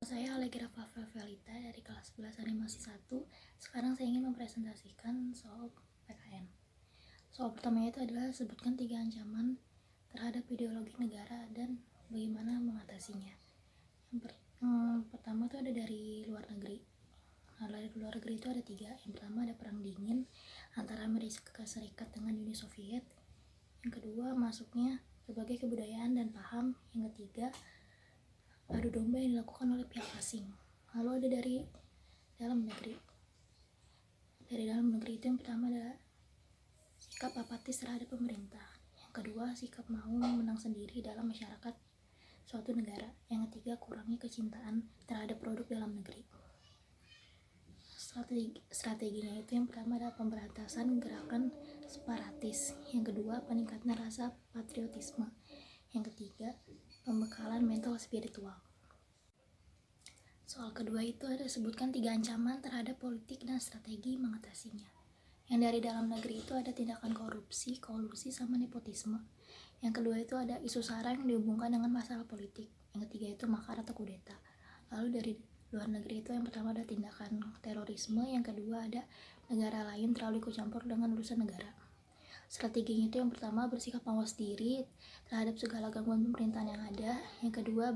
Saya Allegra Favelita dari kelas 11 animasi 1. Sekarang saya ingin mempresentasikan soal PKN. Soal pertama itu adalah sebutkan 3 ancaman terhadap ideologi negara dan bagaimana mengatasinya. Yang pertama itu ada dari luar negeri. Dari luar negeri itu ada 3. Yang pertama ada perang dingin antara Amerika Serikat dengan Uni Soviet. Yang kedua masuknya berbagai kebudayaan dan paham. Yang ketiga adu domba yang dilakukan oleh pihak asing. Lalu ada dari dalam negeri. Dari dalam negeri itu yang pertama ada sikap apatis terhadap pemerintah. Yang kedua sikap mau menang sendiri dalam masyarakat suatu negara. Yang ketiga kurangnya kecintaan terhadap produk dalam negeri. Strateginya itu yang pertama ada pemberantasan gerakan separatis. Yang kedua peningkatan rasa patriotisme. Yang ketiga pembekalan mental spiritual. Soal kedua itu ada sebutkan 3 ancaman terhadap politik dan strategi mengatasinya. Yang dari dalam negeri itu ada tindakan korupsi, kolusi, sama nepotisme. Yang kedua itu ada isu sara yang dihubungkan dengan masalah politik. Yang ketiga itu makar atau kudeta. Lalu dari luar negeri itu yang pertama ada tindakan terorisme, yang kedua ada negara lain terlalu ikut campur dengan urusan negara. Strateginya itu yang pertama bersikap mawas diri terhadap segala gangguan pemerintahan yang ada. Yang kedua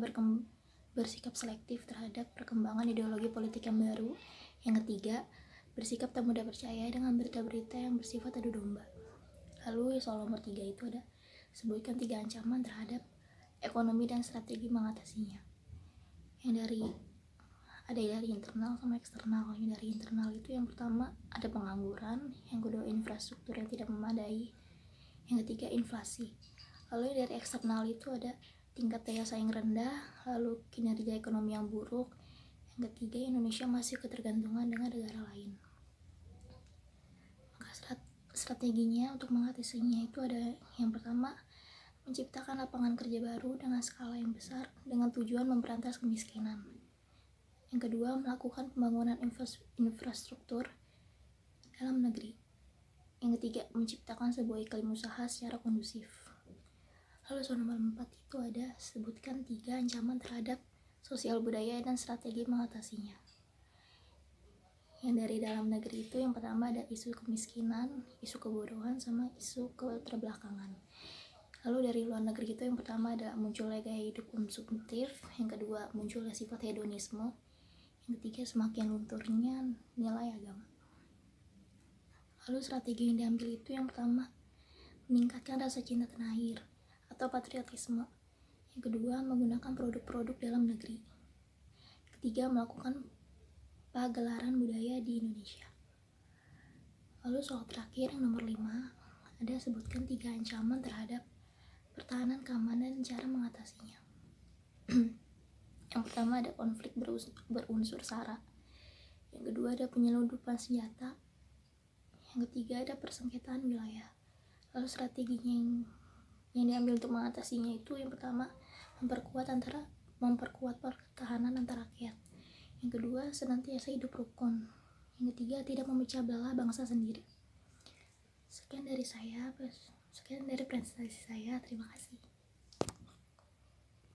bersikap selektif terhadap perkembangan ideologi politik yang baru. Yang ketiga bersikap tak mudah percaya dengan berita-berita yang bersifat adu domba. Lalu soal nomor 3 itu ada sebutkan 3 ancaman terhadap ekonomi dan strategi mengatasinya. Yang dari internal sama eksternal. Yang dari internal itu yang pertama ada pengangguran, yang kedua infrastruktur yang tidak memadai, yang ketiga inflasi. Lalu dari eksternal itu ada tingkat daya saing rendah, lalu kinerja ekonomi yang buruk, yang ketiga Indonesia masih ketergantungan dengan negara lain. Maka strateginya untuk mengatasinya itu ada yang pertama menciptakan lapangan kerja baru dengan skala yang besar dengan tujuan memberantas kemiskinan. Yang kedua, melakukan pembangunan infrastruktur dalam negeri. Yang ketiga, menciptakan sebuah iklim usaha secara kondusif. Lalu soal nomor 4 itu ada sebutkan 3 ancaman terhadap sosial budaya dan strategi mengatasinya. Yang dari dalam negeri itu yang pertama ada isu kemiskinan, isu kebodohan, sama isu keterbelakangan. Lalu dari luar negeri itu yang pertama ada munculnya gaya hidup konsumtif, yang kedua munculnya sifat hedonisme, yang ketiga semakin lunturnya nilai agama. Lalu strategi yang diambil itu yang pertama meningkatkan rasa cinta tanah air atau patriotisme. Yang kedua menggunakan produk-produk dalam negeri. Ketiga melakukan pagelaran budaya di Indonesia. Lalu soal terakhir yang nomor 5 ada sebutkan 3 ancaman terhadap pertahanan keamanan dan cara mengatasinya. Yang pertama ada konflik berunsur sara. Yang kedua ada penyelundupan senjata. Yang ketiga ada persengketaan wilayah. Lalu strateginya yang diambil untuk mengatasinya itu yang pertama memperkuat pertahanan antar rakyat. Yang kedua senantiasa hidup rukun. Yang ketiga tidak memecah belah bangsa sendiri. Sekian dari presentasi saya. Terima kasih.